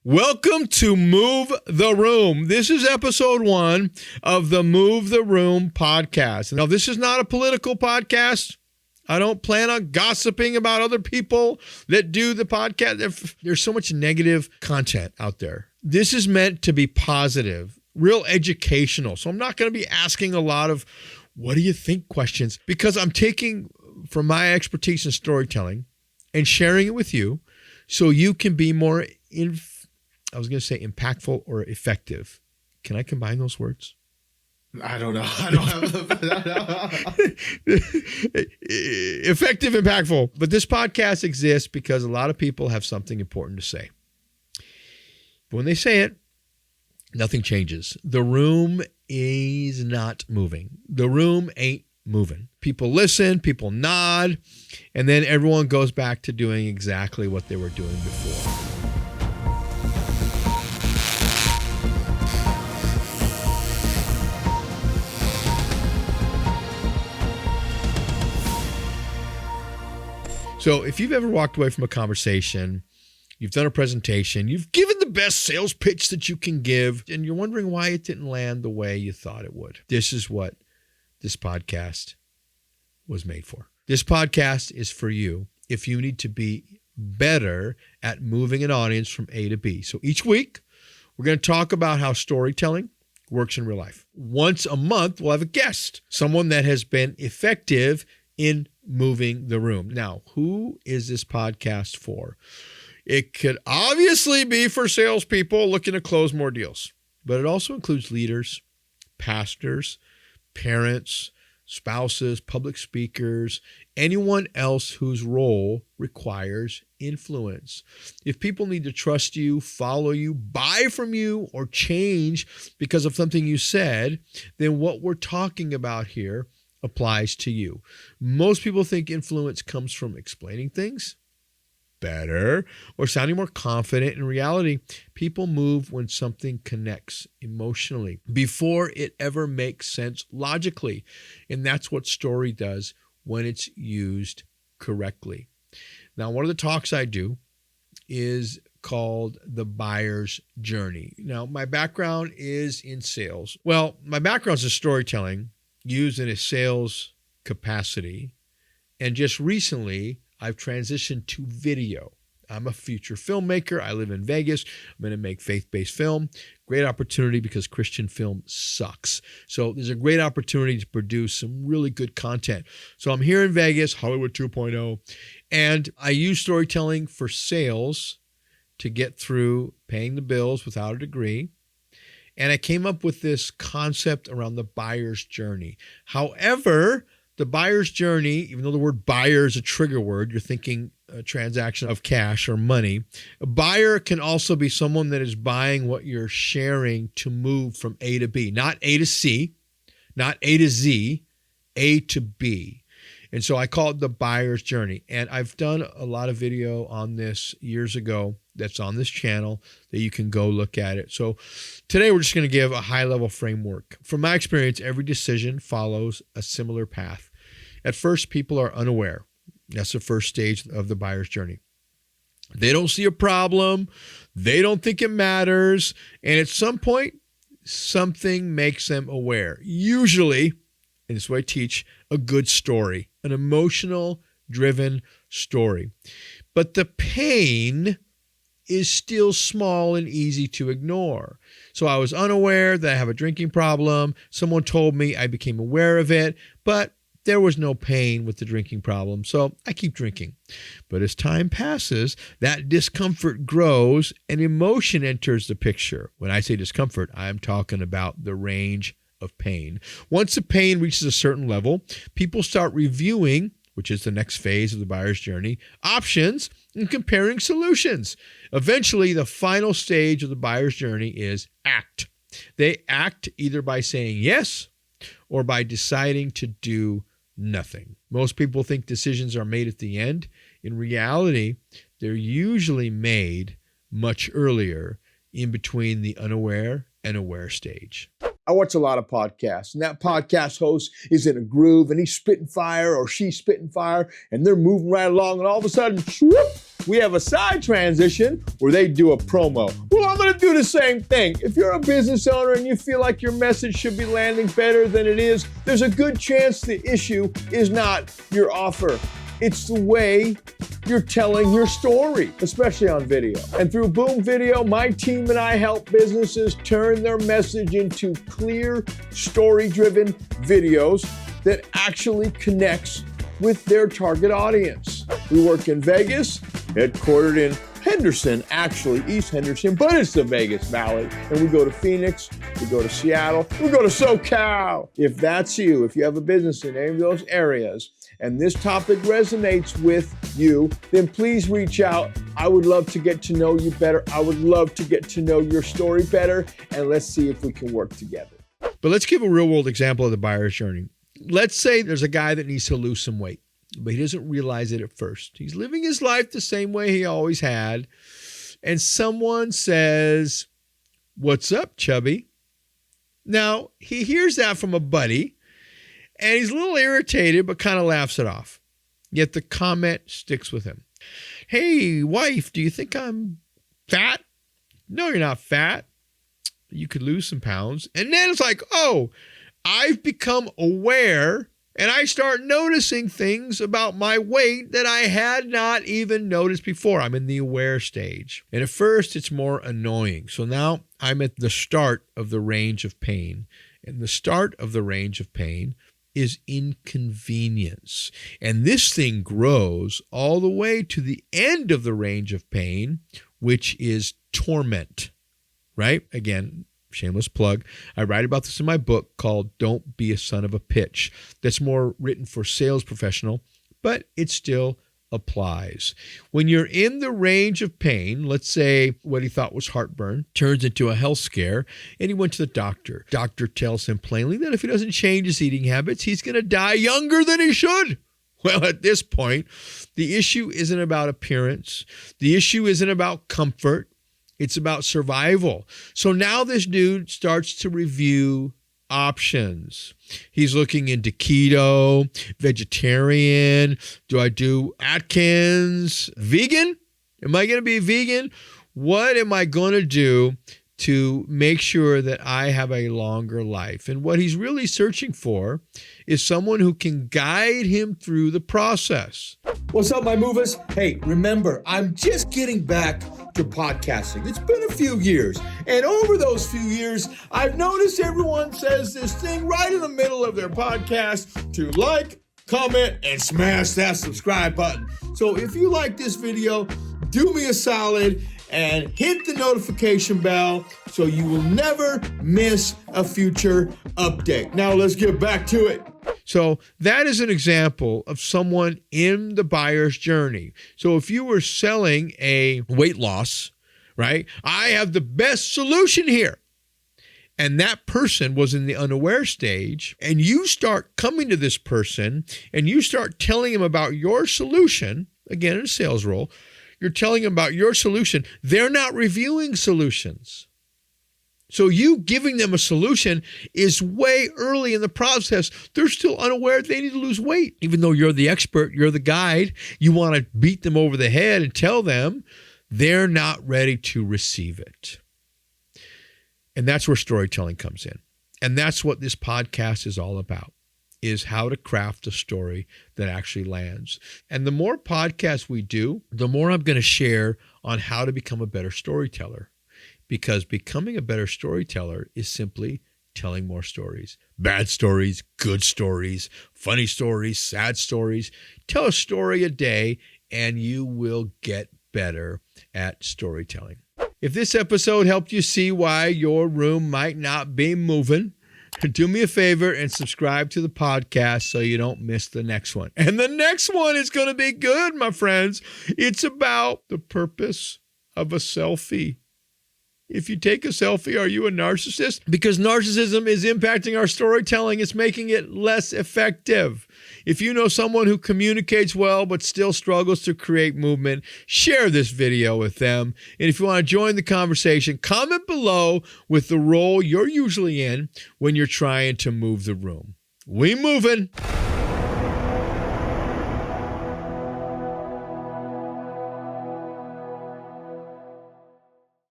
Welcome to Move the Room. This is episode 1 of the Move the Room podcast. Now, this is not a political podcast. I don't plan on gossiping about other people that do the podcast. There's so much negative content out there. This is meant to be positive, real educational. So I'm not going to be asking a lot of what do you think questions, because I'm taking from my expertise in storytelling and sharing it with you so you can be more impactful or effective. Can I combine those words? I don't know. I don't have effective, impactful. But this podcast exists because a lot of people have something important to say. But when they say it, nothing changes. The room is not moving. The room ain't moving. People listen, people nod, and then everyone goes back to doing exactly what they were doing before. So if you've ever walked away from a conversation, you've done a presentation, you've given the best sales pitch that you can give, and you're wondering why it didn't land the way you thought it would, this is what this podcast was made for. This podcast is for you if you need to be better at moving an audience from A to B. So each week, we're going to talk about how storytelling works in real life. Once a month, we'll have a guest, someone that has been effective in moving the room. Now, who is this podcast for? It could obviously be for salespeople looking to close more deals, but it also includes leaders, pastors, parents, spouses, public speakers, anyone else whose role requires influence. If people need to trust you, follow you, buy from you, or change because of something you said, then what we're talking about here applies to you. Most people think influence comes from explaining things better or sounding more confident. In reality, people move when something connects emotionally before it ever makes sense logically. And that's what story does when it's used correctly. Now, one of the talks I do is called The Buyer's Journey. Now, my background is in sales. Well, my background is in storytelling, used in a sales capacity. And just recently, I've transitioned to video. I'm a future filmmaker. I live in Vegas. I'm going to make faith-based film. Great opportunity because Christian film sucks. So there's a great opportunity to produce some really good content. So I'm here in Vegas, Hollywood 2.0, and I use storytelling for sales to get through paying the bills without a degree. And I came up with this concept around the buyer's journey. However, the buyer's journey, even though the word buyer is a trigger word, you're thinking a transaction of cash or money. A buyer can also be someone that is buying what you're sharing to move from A to B, not A to C, not A to Z, A to B. And so I call it the buyer's journey. And I've done a lot of video on this years ago that's on this channel that you can go look at it. So today we're just going to give a high-level framework. From my experience, every decision follows a similar path. At first, people are unaware. That's the first stage of the buyer's journey. They don't see a problem. They don't think it matters. And at some point, something makes them aware. Usually, and this is what I teach, a good story, an emotional-driven story. But the pain is still small and easy to ignore. So I was unaware that I have a drinking problem. Someone told me, I became aware of it, but there was no pain with the drinking problem, so I keep drinking. But as time passes, that discomfort grows and emotion enters the picture. When I say discomfort, I'm talking about the range of pain. Once the pain reaches a certain level, people start reviewing, which is the next phase of the buyer's journey, options and comparing solutions. Eventually, the final stage of the buyer's journey is act. They act either by saying yes or by deciding to do nothing. Most people think decisions are made at the end. In reality, they're usually made much earlier, in between the unaware and aware stage. I watch a lot of podcasts, and that podcast host is in a groove, and he's spitting fire or she's spitting fire, and they're moving right along, and all of a sudden, whoop, we have a side transition where they do a promo. Well, I'm going to do the same thing. If you're a business owner and you feel like your message should be landing better than it is, there's a good chance the issue is not your offer. It's the way you're telling your story, especially on video. And through Boom Video, my team and I help businesses turn their message into clear, story-driven videos that actually connects with their target audience. We work in Vegas, headquartered in Henderson, actually, East Henderson, but it's the Vegas Valley. And we go to Phoenix, we go to Seattle, we go to SoCal. If that's you, if you have a business in any of those areas, and this topic resonates with you, then please reach out. I would love to get to know you better. I would love to get to know your story better, and let's see if we can work together. But let's give a real-world example of the buyer's journey. Let's say there's a guy that needs to lose some weight, but he doesn't realize it at first. He's living his life the same way he always had, and someone says, "What's up, chubby?" Now, he hears that from a buddy, and he's a little irritated, but kind of laughs it off. Yet the comment sticks with him. "Hey, wife, do you think I'm fat?" "No, you're not fat. You could lose some pounds." And then it's like, oh, I've become aware, and I start noticing things about my weight that I had not even noticed before. I'm in the aware stage. And at first, it's more annoying. So now I'm at the start of the range of pain. And the start of the range of pain is inconvenience. And this thing grows all the way to the end of the range of pain, which is torment, right? Again, shameless plug. I write about this in my book called Don't Be a Son of a Pitch. That's more written for sales professional, but it still applies. When you're in the range of pain, let's say what he thought was heartburn turns into a health scare, and he went to the doctor. Doctor tells him plainly that if he doesn't change his eating habits, he's going to die younger than he should. Well, at this point, the issue isn't about appearance. The issue isn't about comfort. It's about survival. So now this dude starts to review options. He's looking into keto, vegetarian. Do I do Atkins? Vegan? Am I going to be vegan? What am I going to do to make sure that I have a longer life? And what he's really searching for is someone who can guide him through the process. What's up, my movers? Hey, remember, I'm just getting back to podcasting. It's been a few years. And over those few years, I've noticed everyone says this thing right in the middle of their podcast to like, comment, and smash that subscribe button. So if you like this video, do me a solid and hit the notification bell so you will never miss a future update. Now let's get back to it. So that is an example of someone in the buyer's journey. So if you were selling a weight loss, right? I have the best solution here. And that person was in the unaware stage, and you start coming to this person and you start telling him about your solution, again, in a sales role, you're telling them about your solution. They're not reviewing solutions. So you giving them a solution is way early in the process. They're still unaware they need to lose weight. Even though you're the expert, you're the guide, you want to beat them over the head and tell them they're not ready to receive it. And that's where storytelling comes in. And that's what this podcast is all about, is how to craft a story that actually lands. And the more podcasts we do, the more I'm going to share on how to become a better storyteller. Because becoming a better storyteller is simply telling more stories. Bad stories, good stories, funny stories, sad stories. Tell a story a day and you will get better at storytelling. If this episode helped you see why your room might not be moving, do me a favor and subscribe to the podcast so you don't miss the next one. And the next one is going to be good, my friends. It's about the purpose of a selfie. If you take a selfie, are you a narcissist? Because narcissism is impacting our storytelling. It's making it less effective. If you know someone who communicates well but still struggles to create movement, share this video with them. And if you want to join the conversation, comment below with the role you're usually in when you're trying to move the room. We moving.